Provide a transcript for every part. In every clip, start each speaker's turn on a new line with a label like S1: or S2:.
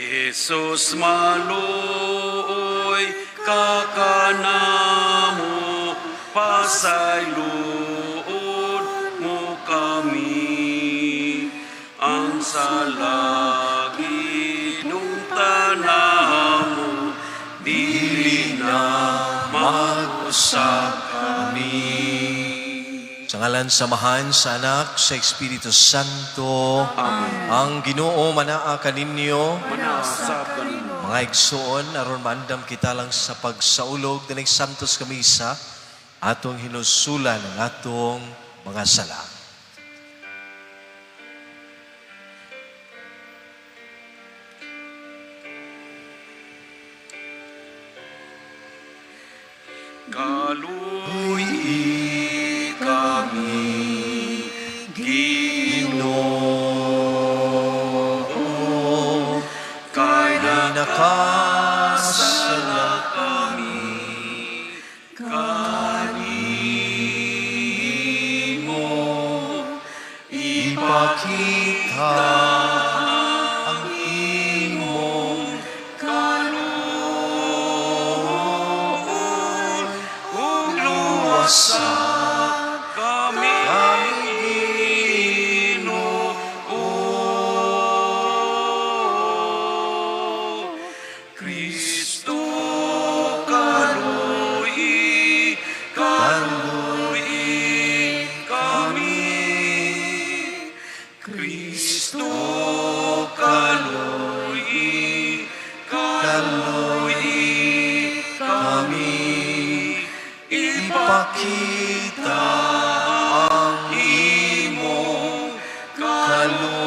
S1: Jesus maluoy kakanamo, pasaylood mo kami, ang salagi nung tanamo, dili na mag-usap kami.
S2: Sa ngalan samahan sa Anak, sa Espiritu Santo,
S1: Amen.
S2: ang Ginoo manaa kaninyo,
S1: Manasap kanimo.
S2: mga igsoon, aron maandam kita lang sa pagsaulog dinig Santos Kamisa, atong hinusulan ang atong mga sala.
S1: Kaluy kami, Ginoo, kay nakasala kami, kanimo
S2: Ipakita
S1: ang imong kaluoy, ug luwasa kami, Ginoo. Kristo kaluoy kami. Kristo kaluoy kami. Ipakita ang imong kaluoy,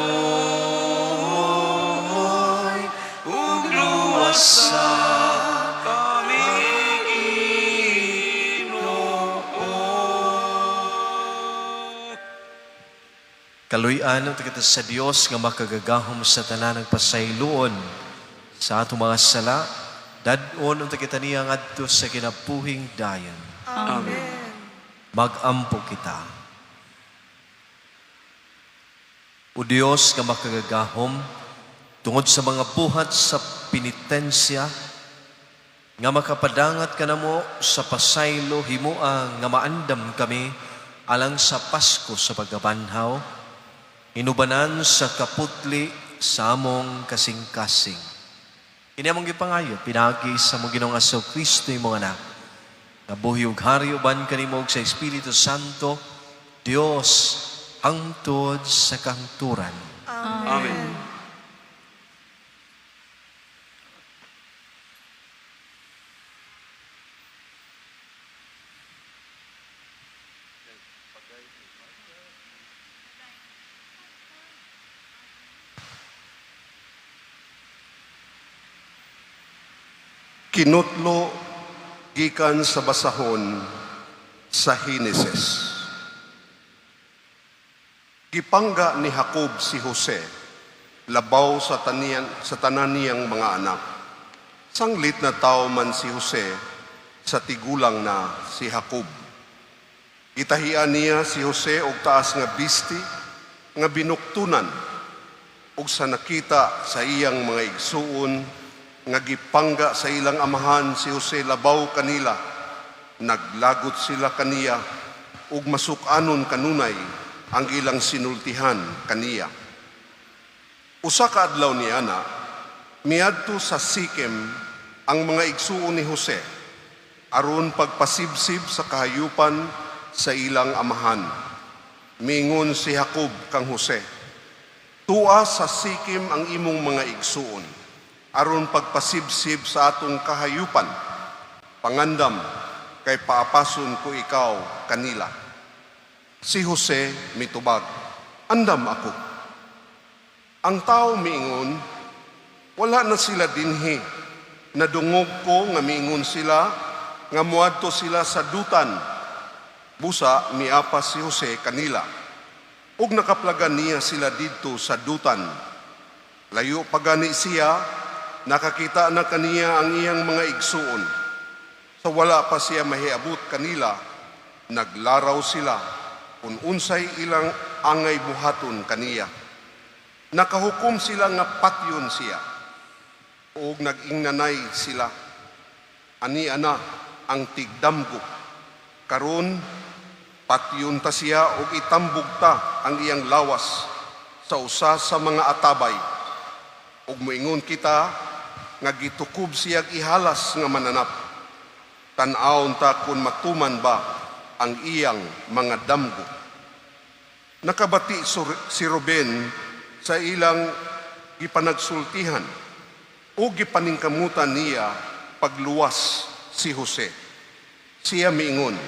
S1: ug luwasa kami, Ginoo.
S2: kaluy-an ang kita sa Dios nga makagagahom sa tanan ng pasayloon sa atong mga sala, dadon ang kita niya ngadto sa kinabuhing dayon.
S1: Amen.
S2: Mag-ampo kita. O Diyos nga makagagahom, tungod sa mga buhat sa penitensya, nga makapadangat ka na mo sa pasaylo, himuang nga maandam kami alang sa Pasko sa pagkabanhaw, inubanan sa kaputli sa among kasing-kasing. Ini among gipangayo, pinagi sa mong Ginoong Aso Kristo imong anak, nabuhi ug hari uban kanimo sa Espiritu Santo, Dios hangtod sa kahangturan.
S1: Amen.
S3: Kinutlo gikan sa basahon sa Henesis. Gipangga ni Jacob si Jose, labaw sa tanan niyang mga anak. Sanglit na tao man si Jose sa tigulang na si Jacob. Gitahian niya si Jose og taas nga bisti nga binuktunan ug sa nakita sa iyang mga igsuon nga gipangga sa ilang amahan si Jose labaw kanila, naglagot sila kaniya ug masukanon kanunay ang ilang sinultihan kaniya. Usa ka adlaw ni ana, miadto sa Sikem ang mga igsuon ni Jose aron pagpasibsib sa kahayupan sa ilang amahan. Mingon si Jacob kang Jose, "Tua sa Sikem ang imong mga igsuon aron pagpasibsib sa atong kahayupan. Pangandam kay paapason ko ikaw kanila." Si Jose mitubag, "Andam ako." Ang tao miingon, "Wala na sila dinhi. Nadungog ko nga miingon sila nga muadto sila sa dutan." Busa miapas si Jose kanila ug nakaplagan niya sila didto sa dutan. Layo pa gani siya, nakakita na kaniya ang iyang mga igsuon. Sa wala pa siya mahiabot kanila, naglaraw sila kung unsay ilang angay buhaton kaniya. Nakahukom sila nga patyon siya. o nag-ingnanay sila. Ani-ana ang tigdamgo. Karon, patyon ta siya o itambog ta ang iyang lawas sa usa sa mga atabay. Ug moingon kita nga gitukob siya ihalas nga mananap. Tan-awon ta kung matuman ba ang iyang mga damgo. Nakabati si Ruben sa ilang gipanagsultihan o gipaningkamutan niya pagluwas si Jose. Siya miingon,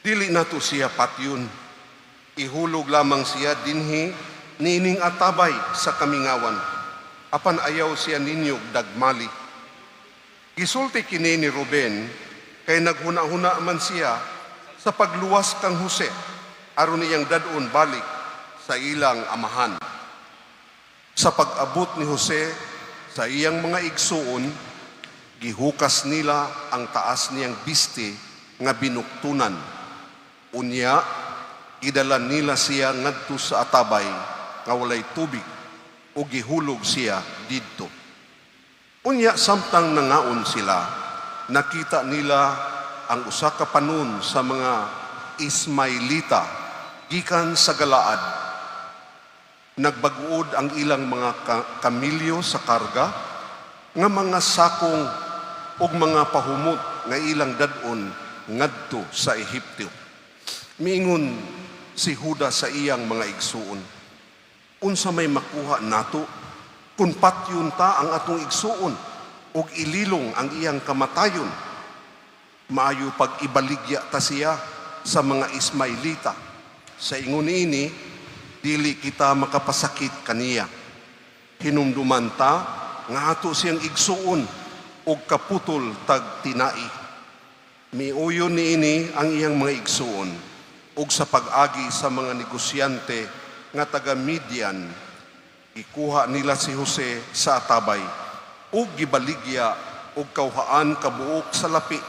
S3: dili nato siya patyon. Ihulog lamang siya dinhi nining atabay sa kamingawan. Apan ayaw siya ninyog dagmali. Gisulti kini ni Ruben kay naghuna-huna man siya sa pagluwas kang Jose aron iyang dadon balik sa ilang amahan. Sa pag-abot ni Jose sa iyang mga igsuon, gihukas nila ang taas niyang biste nga binuktunan. Unya, idala nila siya ngadto sa atabay nga walay tubig o gihulog siya didto. Unya, samtang nangaon sila, nakita nila ang usa ka panon sa mga Ismailita gikan sa Galaad. Nagbaguod ang ilang mga kamilyo sa karga nga mga sakong ug mga pahumot nga ilang dadon ngadto sa Ehipto. Miingon si Judas sa iyang mga igsuon, unsa may makuha nato kung patyon ta ang atong igsuon ug ililong ang iyang kamatayon? Maayo pag ibaligya ta siya sa mga Ismailita. Sa ingon ini, dili kita makapasakit kaniya. Hinumduman ta nga ato siyang igsuon ug kaputol tag tinai. Miuyon niini ang iyang mga igsuon ug sa pag-agi sa mga negosyante nga taga Midian, ikuha nila si Jose sa atabay ug gibaligya ug kauhaan kabuok sa lapi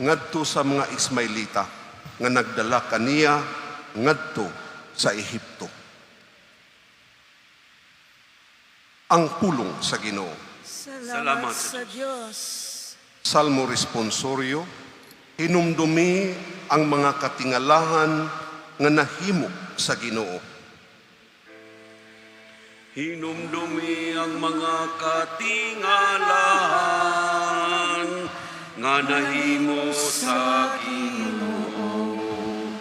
S3: ngadto sa mga Ismailita nga nagdala kaniya ngadto sa Ehipto. Ang pulong sa Ginoo.
S1: Salamat
S4: sa Diyos.
S3: Salmo responsorio, hinumdumi ang mga katingalahan nga nahimo sa Ginoo.
S1: Hinumdumi ang mga katingalahan nga nahimo sa Ginoo.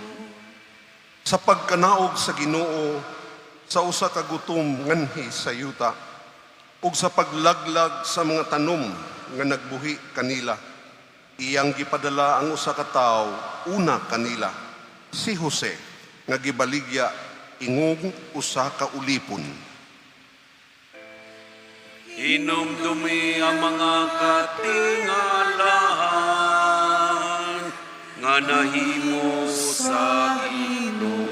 S3: Sa pagkanaog sa Ginoo, sa usa ka gutom nganhi sa yuta, ug sa paglaglag sa mga tanom nga nagbuhi kanila, iyang gipadala ang usa ka tawo una kanila, si Jose, nga gibaligya ingong usa ka ulipon.
S1: Hinumdumi ang mga katingalahan nga nahimo sa Ginoo.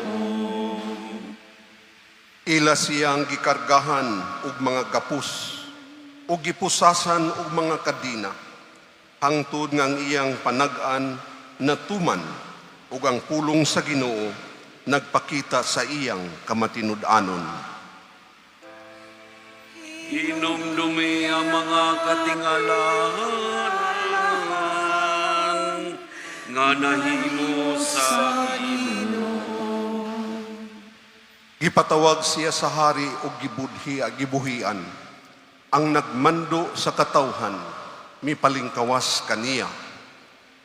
S3: Ila siyang gikargahan og mga gapus, ug gipusasan og mga kadina, hangtod nga ang iyang panag-an natuman, ug ang pulong sa Ginoo nagpakita sa iyang kamatinud-anon.
S1: Hinumdumi ang mga katingalahan nga nahimo sa Ginoo.
S3: Gipatawag siya sa hari ug gibuhian. Ang nagmando sa katawhan, mipalingkawas kaniya.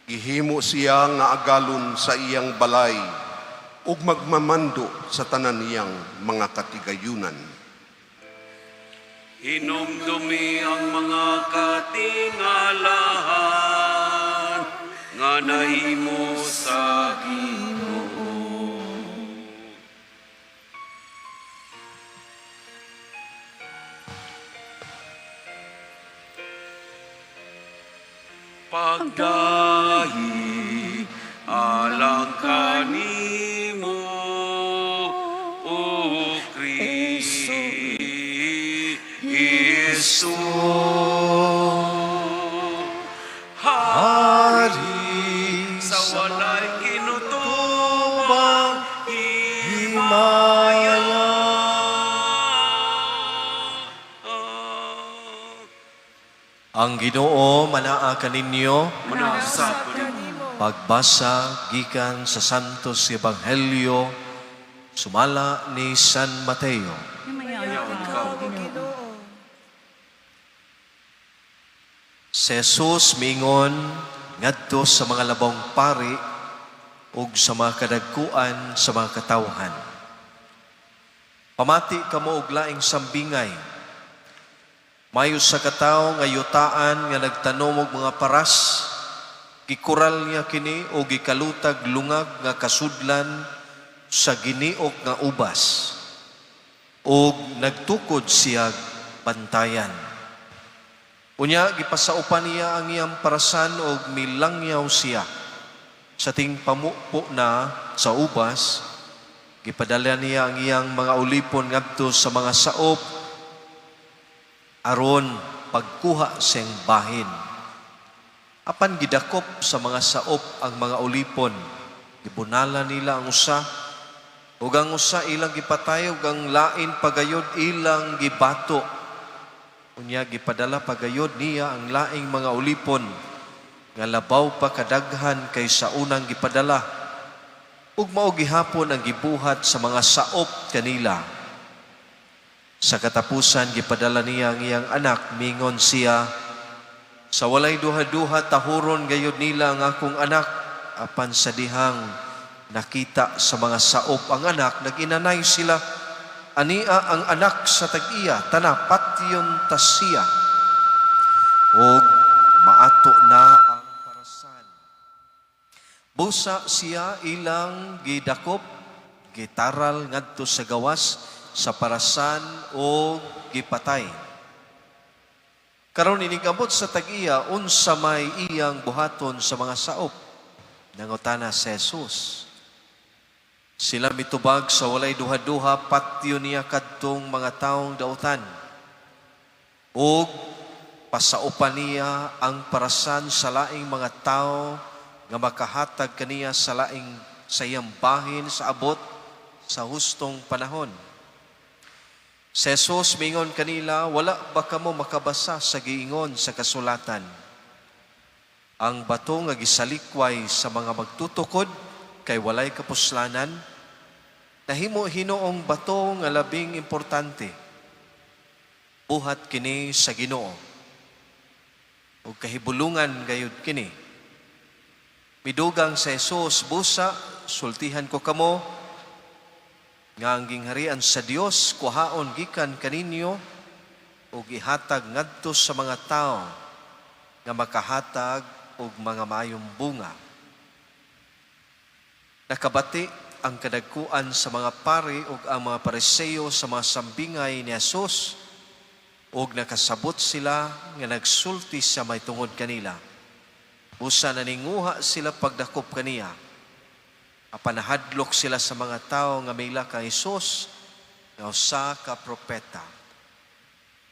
S3: Gihimo siya nga agalon sa iyang balay ug magmamando sa tanan niyang mga katigayunan.
S1: Hinumdumi ang mga katingalahan nga nahimo sa Ginoo. Pagdahi alang kanimo, O Kristo, Hari sa walay kinutubang himaya.
S2: Ang Ginoo manaa kaninyo
S1: Manasap ko nimo.
S2: pagbasa gikan sa Santos Ebanghelyo sumala ni San Mateo.
S1: Yaon ka.
S2: Si Jesus mingon ngadto sa mga labong pari ug sa mga kadagkuan sa mga katawhan. Pamati kamo og laing sambingay. Mayo sa katawo nga yutaan nga nagtanom og mga paras, gikural niya kini o gikalutag lungag nga kasudlan sa giniok nga ubas. O nagtukod siya bantayan. Unya, gipasaupan niya ang iyang parasan o milangyaw siya. Sa ting pamupo na sa ubas, gipadala niya ang iyang mga ulipon ngadto sa mga saop aron pagkuha siyang bahin. Apan gidakop sa mga saop ang mga ulipon, gibunala nila ang usa, ug ang usa ilang gipatay ug ang lain pagayod ilang gibato. Unya gipadala pagayod niya ang laing mga ulipon nga labaw pa kadaghan kaysa unang gipadala. Ug mao gihapon ang gibuhat sa mga saop kanila. Sa katapusan gipadala niya ang iyang anak, mingon siya, sa walay duha-duha tahuron gayud nila ang akong anak, apan sa dihang nakita sa mga saop ang anak, naginanay sila, ania ang anak sa tag-iya, tana patyon ta siya. Og maato na ang parasan. Busa siya ilang gidakop, gitaral ngadto sa gawas sa parasan o gipatay. Karon inigabot sa tag-iya unsa may iyang buhaton sa mga saop. Nangutana si Jesus. Sila mitubag sa walay duha-duha patyo niya kadtong mga taong dautan. Ug pasaupan niya ang parasan sa laing mga tao nga makahatag kaniya sa laing sayang bahin sa abot sa hustong panahon. Si Jesus mingon kanila, wala ba kamo makabasa sa giingon sa kasulatan? Ang bato nga gisalikway sa mga magtutukod kay walay kapuslanan, nahimo hinoong bato nga labing importante. Buhat kini sa Ginoo. Ug kahibulungan gayud kini. Midugang sa Jesus, busa, sultihan ko kamo, nga ang gingharian sa Dios kuhaon gikan kaninyo ug ihatag ngadto sa mga tao nga makahatag og mga mayong bunga. Nakabati ang kadagkuan sa mga pari ug ang mga Pariseo sa mga sambingay ni Jesus ug nakasabot sila nga nagsulti sa may tungod kanila. Busa naninguha sila pagdakop kaniya. Apan nahadlok sila sa mga tao nga mila kang Hesus nga usa ka propeta.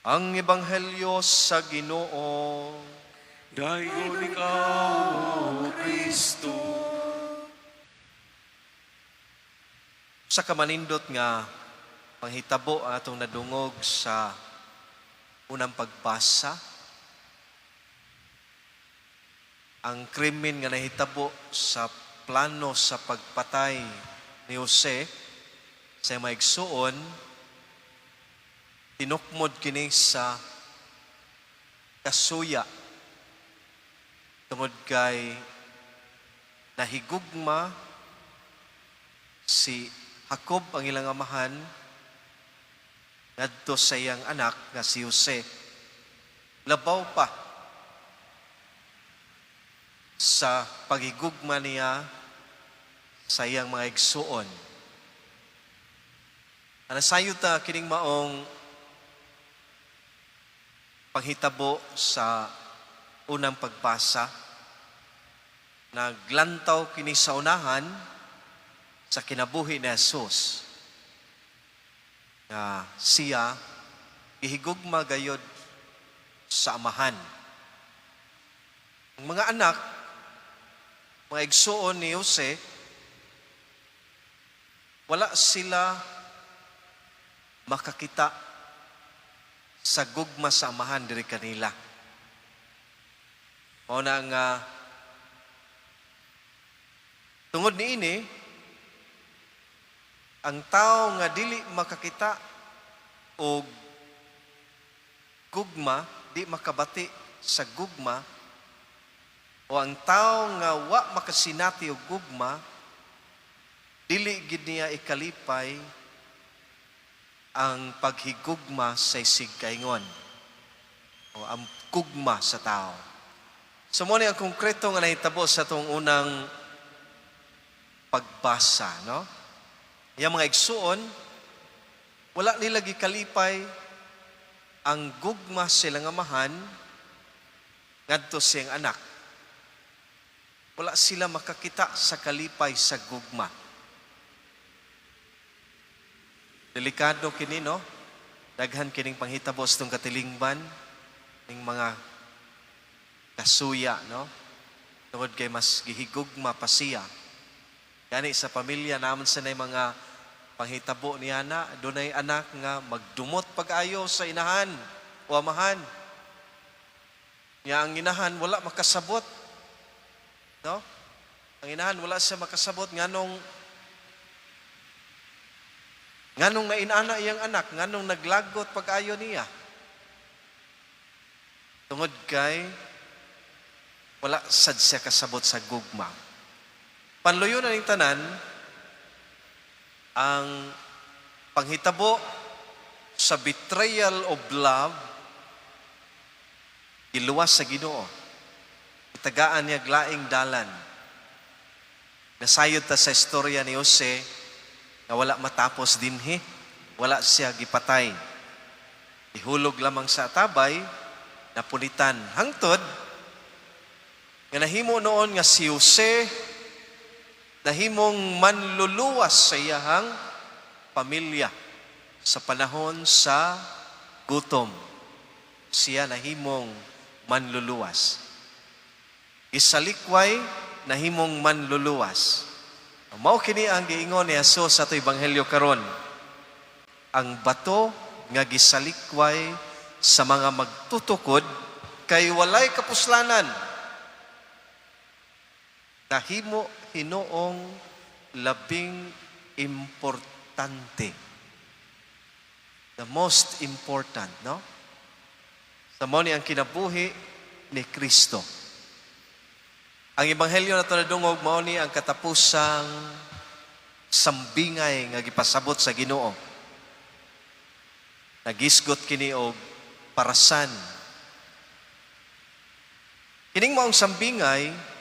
S2: Ang ebanghelyo sa Ginoo.
S1: Dayon ikaw, O Kristo.
S2: Sa kamanindot nga panghitabo atong nadungog sa unang pagbasa, ang krimen nga nahitabo sa plano sa pagpatay ni Jose sa maigsuon, tinukmod kini sa kasuya tungod kay nahigugma si Jacob ang ilang amahan ngadto sa iyang anak nga si Jose. Labaw pa sa paghigugma niya sa iyang mga igsuon. Anasayo ta kining maong panghitabo sa unang pagbasa. Naglantaw kini sa unahan sa kinabuhi ni Jesus. Nga siya gihigugma gayod sa amahan. Ang mga anak, mga igsuon ni Jose, wala sila makakita sa gugma sa amahan diri kanila. Mao na nga tungod niini ang tao nga dili makakita og gugma, di makabati sa gugma, o ang tao nga wa makasinati og gugma, dili gid niya ikalipay ang paghigugma sa sigkaingon o ang gugma sa tao. So mo ni ang konkreto nga nahitabo sa tong unang pagbasa, no? Yang mga igsuon, wala nila gikalipay ang gugma silang amahan ngadto siyang anak. Wala sila makakita sa kalipay sa gugma. Delikado kini, no? Daghan kining panghitabos tong katilingban ning mga kasuya, no? Tungod kay mas gihigugma pa siya. Gani sa pamilya naman sa mga panghitabo niya na, dunay anak nga magdumot pag-ayo sa inahan o amahan. Nga ang inahan wala makasabot. No? Ang inahan wala siya makasabot nganong nainana iyang anak, nganong naglagot pag-ayo niya. Tungod kay wala sad siya kasabot sa gugma. Panluyo na ning tanan, ang panghitabo sa betrayal of love, iluwas sa Ginoo. Itagaan niya glaing dalan. Nasayod ta sa istorya ni Jose na wala matapos dinhi, wala siya gipatay. Ihulog lamang sa tabay, napunitan. Hangtod, nga nahimo noon nga si Jose, nahimong manluluwas sa iyahang pamilya sa panahon sa gutom. Siya nahimong manluluwas. Isalikway, nahimong manluluwas. Mao kini ang giingon ni Jesus sa ebanghelyo karon. Ang bato nga gisalikway sa mga magtutukod kay walay kapuslanan. Nahimo hinoong labing importante. The most important, no? Sa mao ni ang kinabuhi ni Kristo. Ang ebanghelyo na tunadungog mao ni ang katapusang sambingay nga gipasabot sa Ginoo. Nagisgot kini og parasan. Kining maong sambingay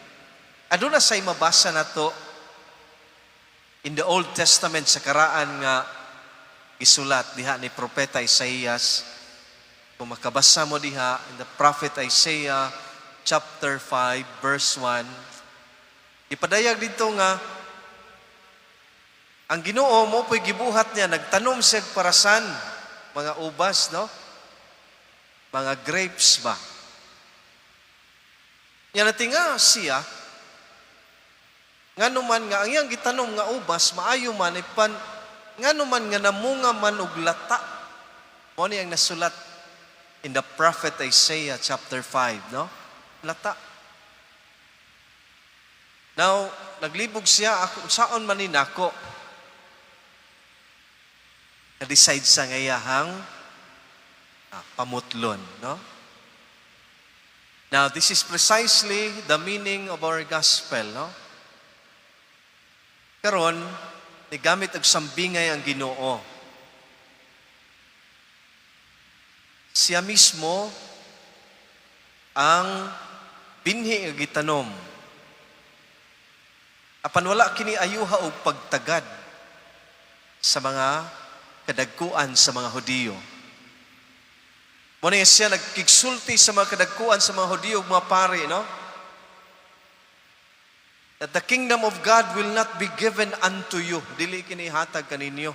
S2: aduna say mabasa nato in the Old Testament sa karaan nga isulat diha ni Propeta Isaias. Kung makabasa mo diha in the Prophet Isaiah chapter 5 verse 1, ipadayag dito nga ang Ginoo mo po'y gibuhat niya, nagtanom siya parasan, mga ubas, no? Mga grapes ba? Yan natinga siya, nga naman nga, ang iyang gitanom nga ubas, maayo man, nga naman nga namunga man og lata. Mo ni ang nasulat in the Prophet Isaiah chapter 5, no? Lata. Now, naglibog siya, ako, saan man ninako? Na-decide sa ngayahang pamutlon, no? Now, this is precisely the meaning of our gospel, no? Karon, nigamit og sambingay ang Ginoo. Siya mismo ang binhi nga gitanom. Apan wala kini ayuha og pagtagad sa mga kadagkuan sa mga Hudiyo. Muna siya nagkigsulti sa mga kadagkuan sa mga Hudiyo, mga pari, no? That the kingdom of God will not be given unto you. Dili kini hatag kaninyo.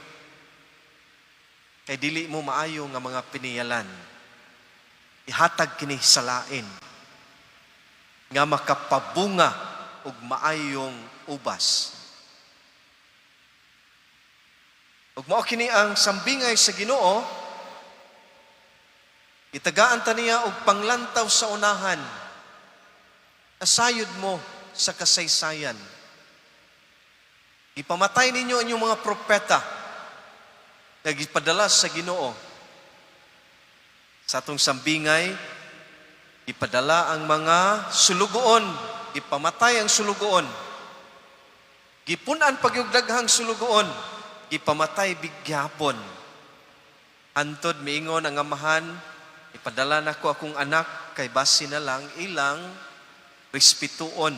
S2: Kay dili mo maayo nga mga piniyalan. Ihatag kini sa lain. Nga makapabunga og maayong ubas. Ug mao kini ang sambingay sa Ginoo, itagaan ta niya og panglantaw sa unahan. Asayod mo sa kasaysayan. Ipamatay ninyo inyong mga propeta na ipadala sa Ginoo. Sa atong sambingay, ipadala ang mga sulugoon, ipamatay ang sulugoon. Gipunan pagyugdaghang sulugoon, ipamatay bigyapon. Antod miingon ang amahan, ipadala na ko akong anak, kay basi na lang ilang respetuon.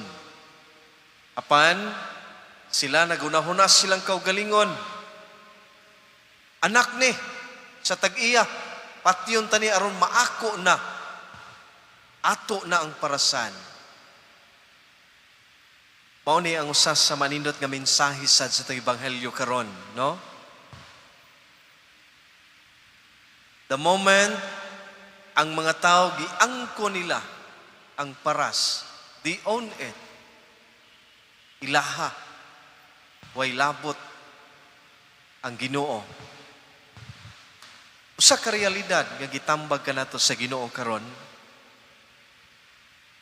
S2: Apan, sila nagunahuna silang kaugalingon. Anak ni, sa tag-iya, patyon tani aron maako na. Ato na ang parasan. Mao ni ang usas sa manindot nga mensahe sad sa itong ebanghelyo karon, no? The moment ang mga tao giangko nila ang paras, they own it. Ilaha, way labot ang Ginoo. Usa ka realidad nga gitambag kanato sa Ginoo karon.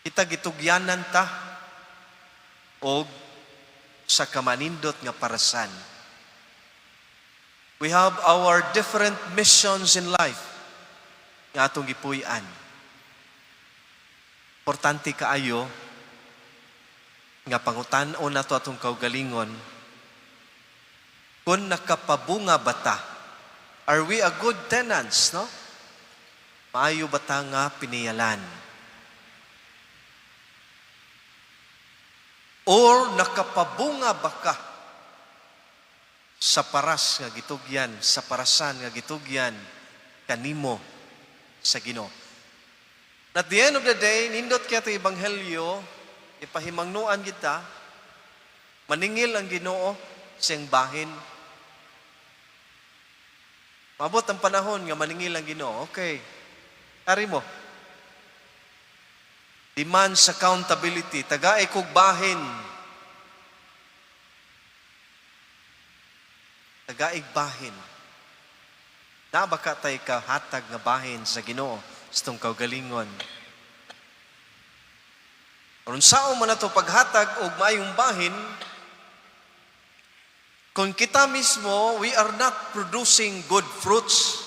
S2: Kita gitugyanan ta og sa kamanindot nga parasan. We have our different missions in life nga atong gipuy-an. Importante kaayo nga pangutan-on nato atong kaugalingon kung nakapabunga bata. Are we a good tenants, no? Maayo bata nga piniyalan? Or nakapabunga baka sa paras nga gitugyan, sa parasan nga gitugyan kanimo sa Ginoo. At the end of the day, nindot kaya ito ebanghelyo, ipahimangnuan kita, maningil ang Ginoo siyang bahin. Mabot ang panahon nga maningil ang Ginoo. Okay. Ari mo. Demands accountability. Tagaay kog bahin. Tagaig bahin. Na baka tay kahatag nga bahin sa Ginoo sa itong kaugalingon. Kung saan man nato paghatag og maayong bahin, kung kita mismo, we are not producing good fruits.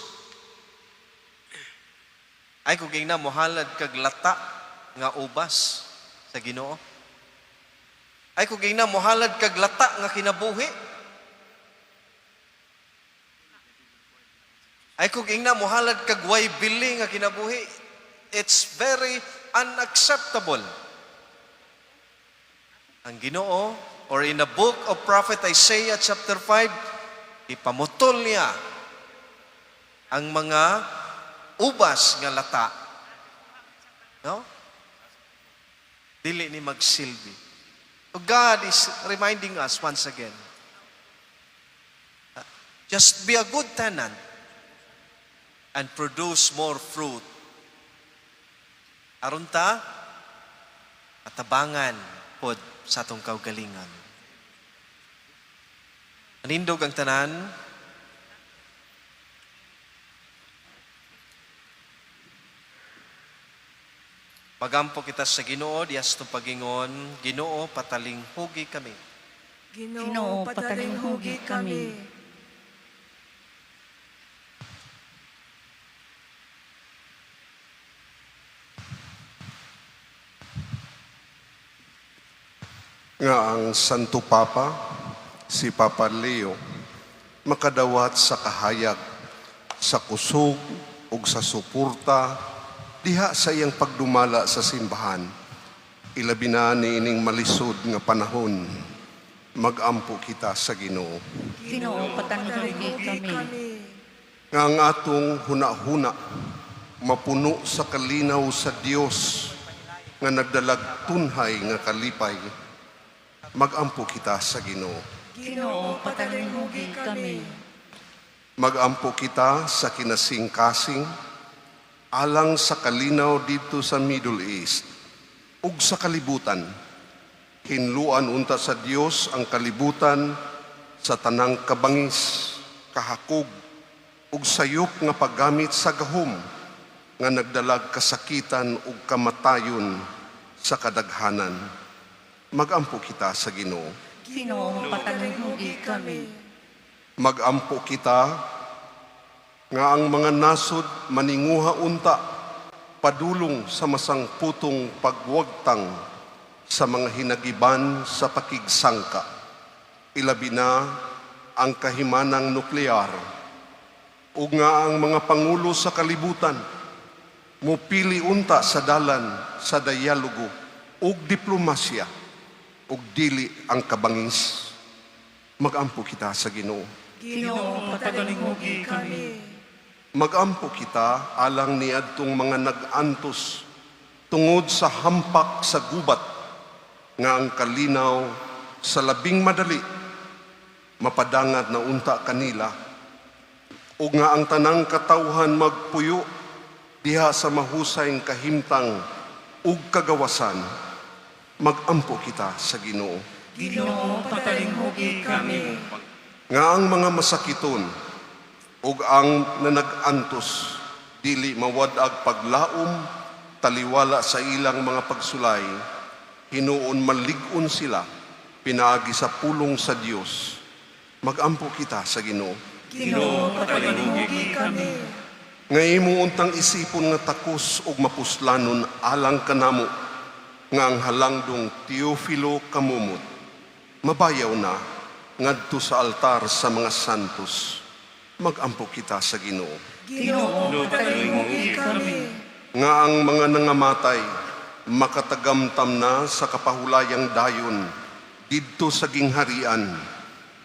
S2: Ay kung na mohalad kag lata nga ubas sa Ginoo. Ay kung na mohalad kag lata nga kinabuhi. Ay kung na mohalad kag way bili nga kinabuhi. It's very unacceptable. Ang Ginoo, or in the book of Prophet Isaiah chapter 5, ipamutol niya ang mga ubas nga lata. No? Dili ni magsilbi. So God is reminding us once again, just be a good tenant and produce more fruit. Aron ta, atabangan pod sa atong kaugalingan. Manindog ang tanan. Magampo kita sa Ginoo, diyas itong pagingon, Ginoo, pataling hugi kami.
S4: Ginoo, pataling hugi kami.
S3: Nga ang Santo Papa, si Papa Leo, makadawat sa kahayag, sa kusog ug sa suporta diha sa iyang pagdumala sa simbahan. Ilabi na niining malisod nga panahon, magampo kita sa Ginoo.
S4: Ginoo, pataling hugi kami.
S3: Nga ang atong huna-huna, mapuno sa kalinaw sa Dios nga nagdalag tunhay nga kalipay, magampo kita sa Ginoo.
S4: Ginoo, pataling hugi kami.
S3: Magampo kita sa kinasing-kasing alang sa kalinaw dito sa Middle East ug sa kalibutan. Hinluan unta sa Dios ang kalibutan sa tanang kabangis, kahakog ug sayop nga paggamit sa gahom nga nagdalag kasakitan ug kamatayon sa kadaghanan. Magampo kita sa Ginoo.
S4: Ginoo, patalinhugi kami.
S3: Magampo kita nga ang mga nasod maninguha unta padulong sa masangputong pagwagtang sa mga hinagiban sa pakigsangka. Ilabi na ang kahimanang nuklear ug nga ang mga pangulo sa kalibutan mupili unta sa dalan sa dialogo ug diplomasya ug dili ang kabangis. Magampo kita sa Ginoo.
S4: Ginoo, patalinhugi kami.
S3: Magampo kita alang niadtong mga nag-antos tungod sa hampak sa gubat nga ang kalinaw sa labing madali mapadangat na unta kanila ug nga ang tanang katawhan magpuyo diha sa mahusayng kahimtang ug kagawasan. Magampo kita sa Ginoo.
S4: Ginoo, patalinhugi kami.
S3: Nga ang mga masakiton ug ang nanag-antos dili mawadag paglaom taliwala sa ilang mga pagsulay, hinuon malig-on sila pinaagi sa pulong sa Dios. Magampo kita sa Ginoo.
S4: Ginoo, patalinhugi kami.
S3: Nga imo untang isipon nga takos ug mapuslanon alang kanamo nga ang halangdong Teofilo kamumot mabayaw na ngadto sa altar sa mga santos. Magampo kita sa Ginoo.
S4: Ginoo, patalinhugi kami.
S3: Nga ang mga nangamatay makatagamtam na sa kapahulayang dayon didto sa gingharian.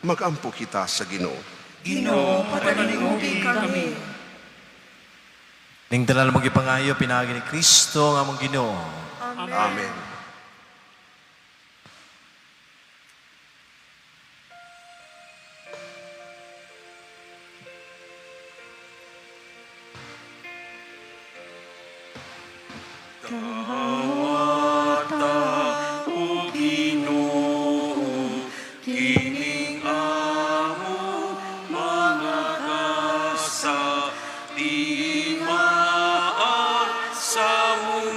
S3: Magampo kita sa Ginoo.
S4: Ginoo, patalinhugi kami.
S2: Ning dalal magipangayo pinaagi ni Kristo nga among Ginoo.
S3: Amen.
S1: Dawata o Ginoo, kining amo mga kasa, di maasa mong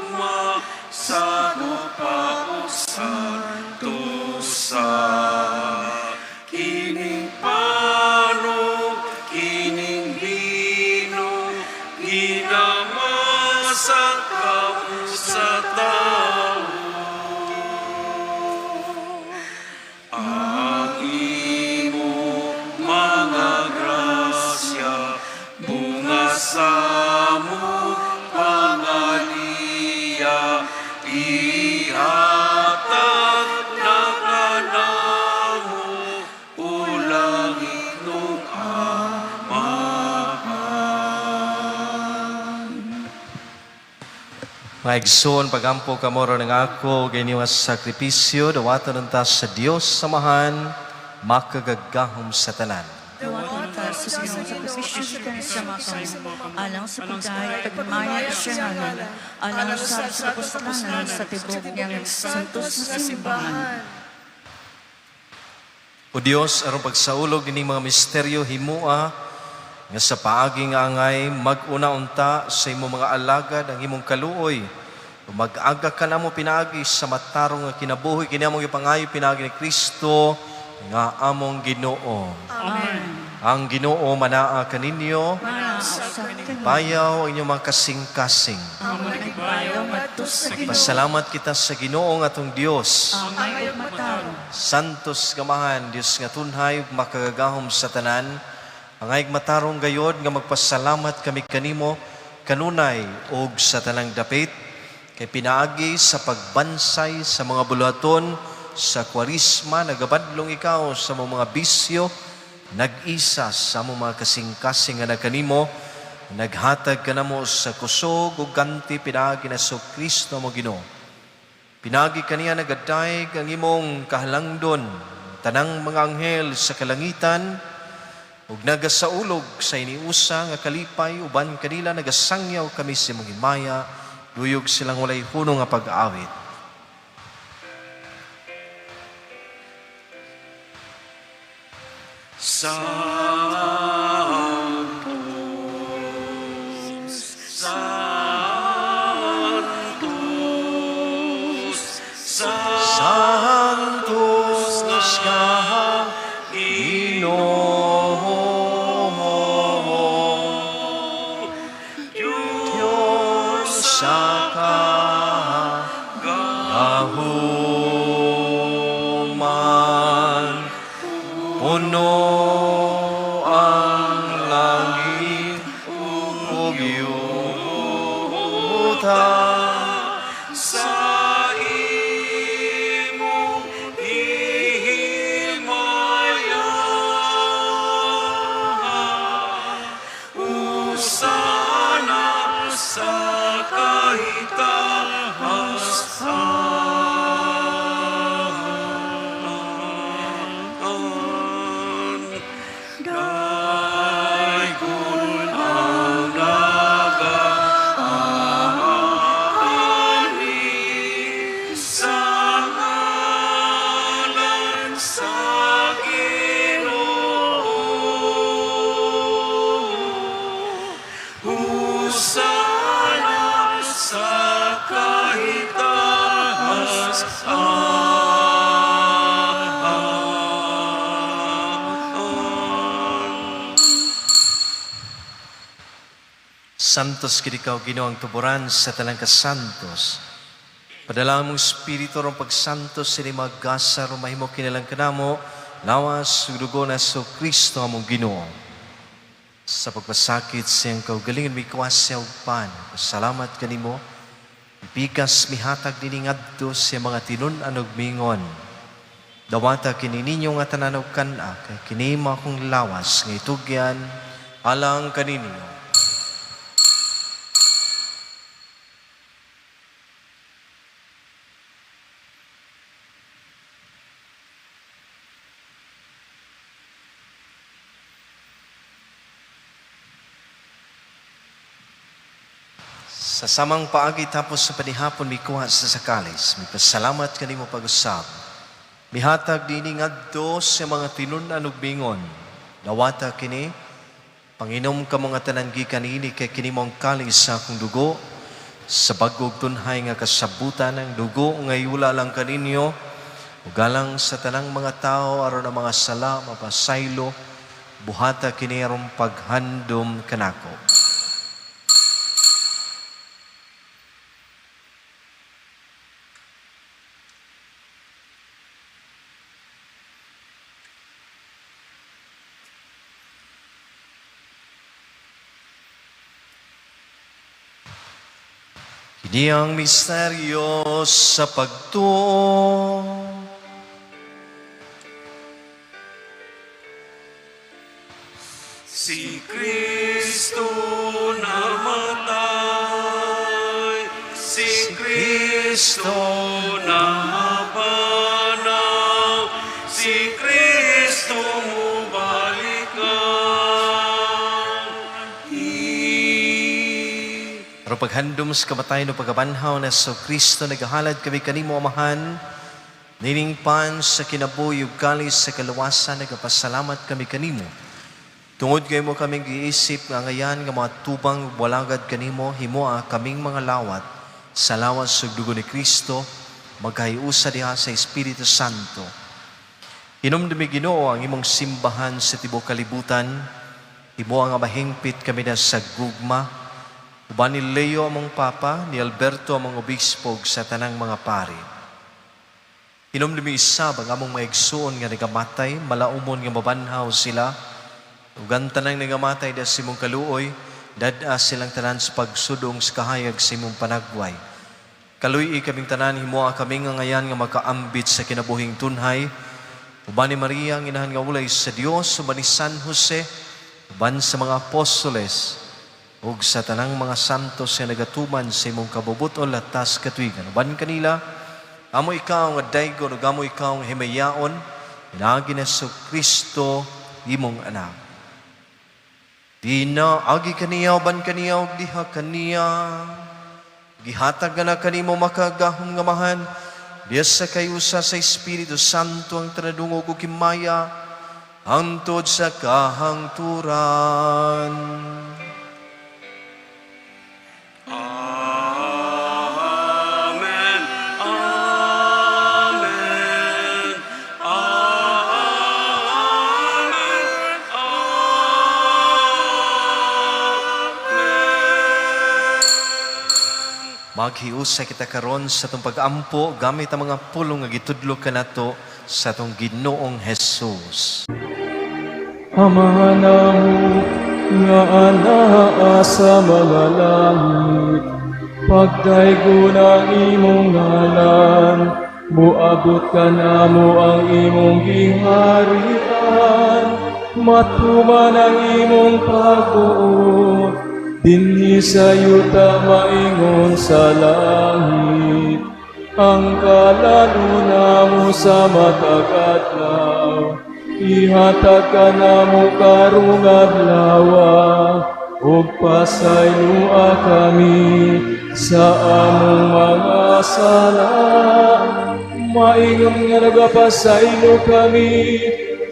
S1: uma sa gupausan tusa. Kining panog, kining bino, ginamasa kamo sa tao. Ang imo mga grasya, bunga sa mo pangaliya, ihatag na kanamo, ulang itong
S2: Mga igsoon, pagampo kamoro ng ako, ganiwas sakripisyo, dawatan ng tas sa Diyos samahan, makagagahom sa tanan.
S4: Dawatan ka sa Ginoo sa posisyon ka sa makamo, alang sa pagkaya at pagmaya siya ngalan, alang sa kapustanan sa tibok niyang santos na simbahan.
S2: O Diyos, arong pagsaulog din mga misteryo himua, nga sa paaging angay, mag-una unta sa imong mga alagad ang imong kaluoy. O mag-aga ka na mo pinagi sa matarong nga kinabuhi, kinamong ipangayo pinagi ni Kristo, nga among Ginoo.
S4: Amen.
S2: Ang Ginoo manaa kaninyo,
S4: Manausap ka
S2: bayaw ang inyong mga kasing-kasing.
S4: Amon ay bayaw ngadto sa Ginoo.
S2: Pasalamat kita sa Ginoo nga atong Dios.
S4: Amay mataro.
S2: Santos gamahan, Dios nga tunhay ug makagagahom sa tanan. Ang ayig matarong gayod nga magpasalamat kami kanimo kanunay ug sa tanang dapit kay pinaagi sa pagbansay sa mga buluhaton sa kwarisma nagabadlong ikaw sa mga bisyo nag-isa sa mga kasing-kasing nga nagkanimo naghatag kanamo sa kusog ug ganti pinaagi na sa Kristo mo Ginoo. Pinagi kaniya nagadayeg ang imong kahalangdon tanang mga anghel sa kalangitan ug nagasaulog sa iniusa nga kalipay uban kanila nagasangyaw kami sa imong himaya duyog silang walay hunong nga pag-aawit.
S1: Santos,
S2: Santos kid ikaw, Ginoo, ang tuburan sa talang kasantos. Padala mong Espiritu rong pagsantos sini magasa rong mahimo kinalang kanamo, lawas dugo na so Kristo among Ginoo. Sa pagpasakit siyang kaugalingan mi kuwasya ug pan. Salamat kanimo. Ipikas mihatag dining adto sa mga tinun-an ug mingon. Dawata kini ninyo nga tanan ug kana kay kini akong lawas nga itugyan alang kaninyo. Sa samang paagi tapos sa panihapon mikuha sa sakalis, mipasalamat kanimo pag-usab. Mihatag dini ngadto sa mga tinun-an ug bingon. Dawata kini Panginom ka mga tanan gikan ini kay kini mong kalis sa akong dugo sa bag-ong tunhay nga kasabutan ng dugo nga iula lang kaninyo ugalang sa tanang mga tao aron ang mga sala mapasaylo buhata kini aron paghandom kanako. Kini ang misteryo sa pagtuo.
S1: Si Kristo namatay, si Kristo napanaw, si Kristo mubalikan.
S2: Pero paghandom sa kamatayon o pagabanhaw na so Kristo nagahalad kami kanimo amahan, nining pan sa kinabuhi ug kalis sa kaluwasan nagapasalamat kami kanimo. Tungod kay mo kaming giisip nga ngayan nga mga tubang walagad kanimo himoa kaming mga lawat sa lawas ug dugo ni Kristo magkahiusa diha sa Espiritu Santo. Hinumdumi Ginoo ang imong simbahan sa tibuok kalibutan, himoa nga mahingpit kami na sa gugma. Uban ni Leo among Papa, ni Alberto among Obispo sa tanang mga pari. Hinumdumi isab ang among maigsuon nga nagamatay, malaumon nga mabanhaw sila. Ugan tanang nagamatay da simong kaluoy, dada silang tanan sa pagsudong sa kahayag simong panagway. Kaluy kaming tanan himoa kaming nga ngayan nga makaambit sa kinabuhing tunhay. Uban ni Maria ang inahan nga ulay sa Dios, uban ni San Jose, uban sa mga apostoles, ug sa tanang mga santos nga nagatuman sa imong kabubuton latas katuigan. Uban kanila, amo ikaw nga daygon ug amo ikaw nga himayaon, inaagi na sa Kristo imong anak. Di na agi kaniya uban kaniya ug diha kaniya. Gihatag na kanimo makagahom nga mahan, diya sa kayusa sa Espiritu Santo ang tanadungog ug himaya hangtod sa kahangturan.
S1: Amen. Amen. Amen.
S2: Maghiusa kita karon sa itong pag-ampo gamit ang mga pulong nga gitudlo kanato sa itong Ginoong Jesus.
S5: Amahan namo nga anaa sa mga langit, pagdaygo ng imong ngalan, muabot ka namo ang imong giharian, matuman ang imong pagbuot, dinhi sa yuta maingon sa langit, ang kalalo mo sa matag adlaw, ihatag ka namo karong adlaw, ug pasaylua kami sa among mga sala. Maingon nga nagapasaylo kami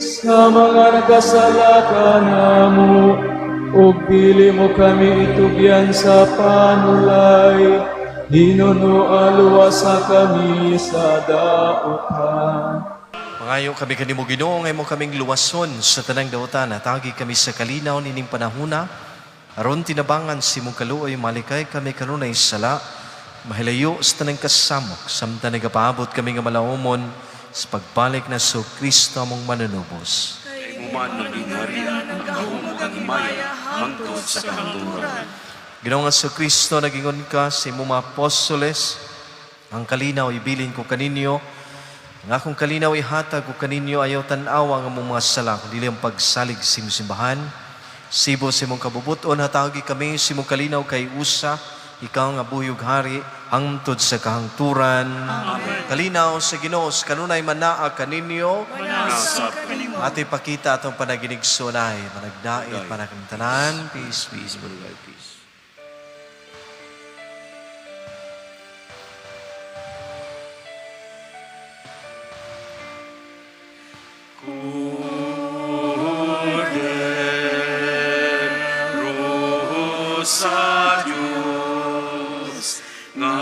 S5: sa mga nagkasala kanamo, ug dili mo kami itugyan sa panulay, hinunualwasa kami sa daotan.
S2: Mangayo kami kanimo Ginoo, ngay mo kaming luwason sa tanang dautan at agi kami sa kalinaw nining panahuna. Aron tinabangan si mong kaluoy, malikay kami kanunay sala, mahilayo sa tanang kasamok, samtang nagapaabot kami nga malaumon sa pagbalik na so Kristo among manunubos.
S1: Kay uman maging Maria, ang kahumog ang himaya, hangtod sa kahangturan.
S2: Ginoong nga so Kristo, nagingon ka sa imong mga apostoles, ang kalinaw ibilin ko kaninyo, ang akong kalinaw ihatag ko kaninyo, ayaw tanawa ang among mga sala, kundi ang pagsalig sa imong simbahan. Sibo sa imong kabubuton, hatagi kami sa imong kalinaw kay usa, ikaw nga buyog hari, hangtod sa kahangturan. Amen. Kalinaw sa Ginoo, kanunay manaa kaninyo,
S1: Nasap kanimo.
S2: at ipakita atong panaginigsunay, managdait, panakamtanan, peace, peace,
S1: Peace. Cordero sa Diyos, nga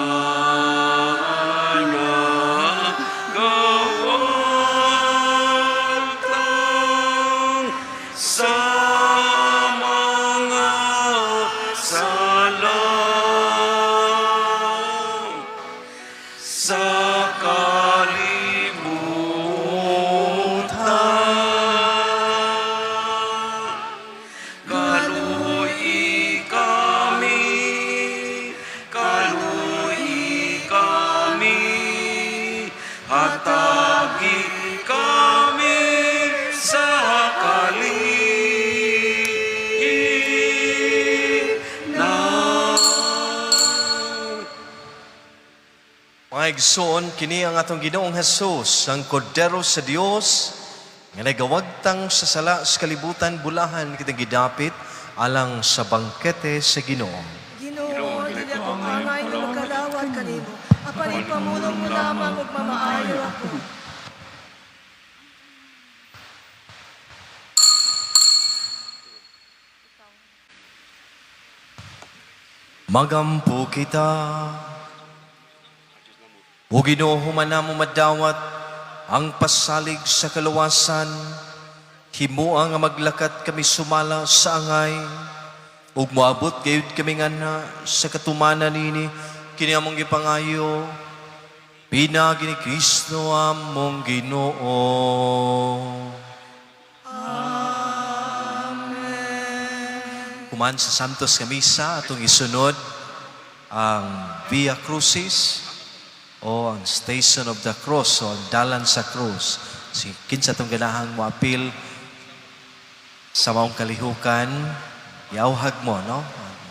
S1: nagawagtang sa mga sala sa kalibutan. Kaluhi kami, hatagi kami sa kalihinaw.
S2: Mga igsoon, kini ang atong Ginoong Hesus, ang Kordero sa Dios, nga nagawagtang sa sala sa kalibutan, bulahan kitang gidapit, alang sa bangkete sa Ginoo.
S6: Ginoo, dili ako angay nga magkalawat kanimo. Apan ipamulong mo lamang ug mamaayo ako.
S2: Magampo kita, o Ginoo, humana mo madawat ang pasalig sa kaluwasan, himuang nga maglakat kami sumala sa angay, ug moabot gayud kami nga na sa katumanan nini, kini among gipangayo, pinagi ni Kristo among Ginoo. Kuman sa Santos nga Misa, atong isunod ang Via Crucis o ang Station of the Cross o ang Dalan sa Cruz. Si kinsa itong ganahang mo apil sa maong kalihukan, iauhag mo, no?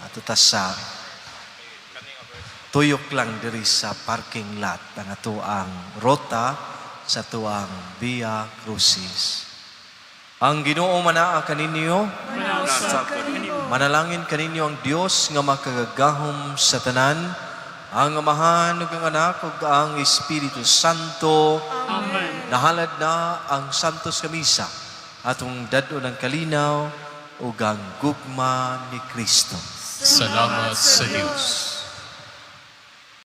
S2: Ato ta sa tuyok lang diri sa parking lot ang ato ang rota sa tuang Via Crucis. Ang Ginoo manaa kaninyo,
S1: Nasap kanimo.
S2: manalangin kaninyo ang Dios nga makagagahom sa tanan, ang Amahan ug ang Anak ug ang Espiritu Santo.
S1: Amen.
S2: Nahalad na ang Santos nga Misa, atong dadon ng kalinaw ug ang gugma ni Kristo.
S7: Salamat sa Diyos.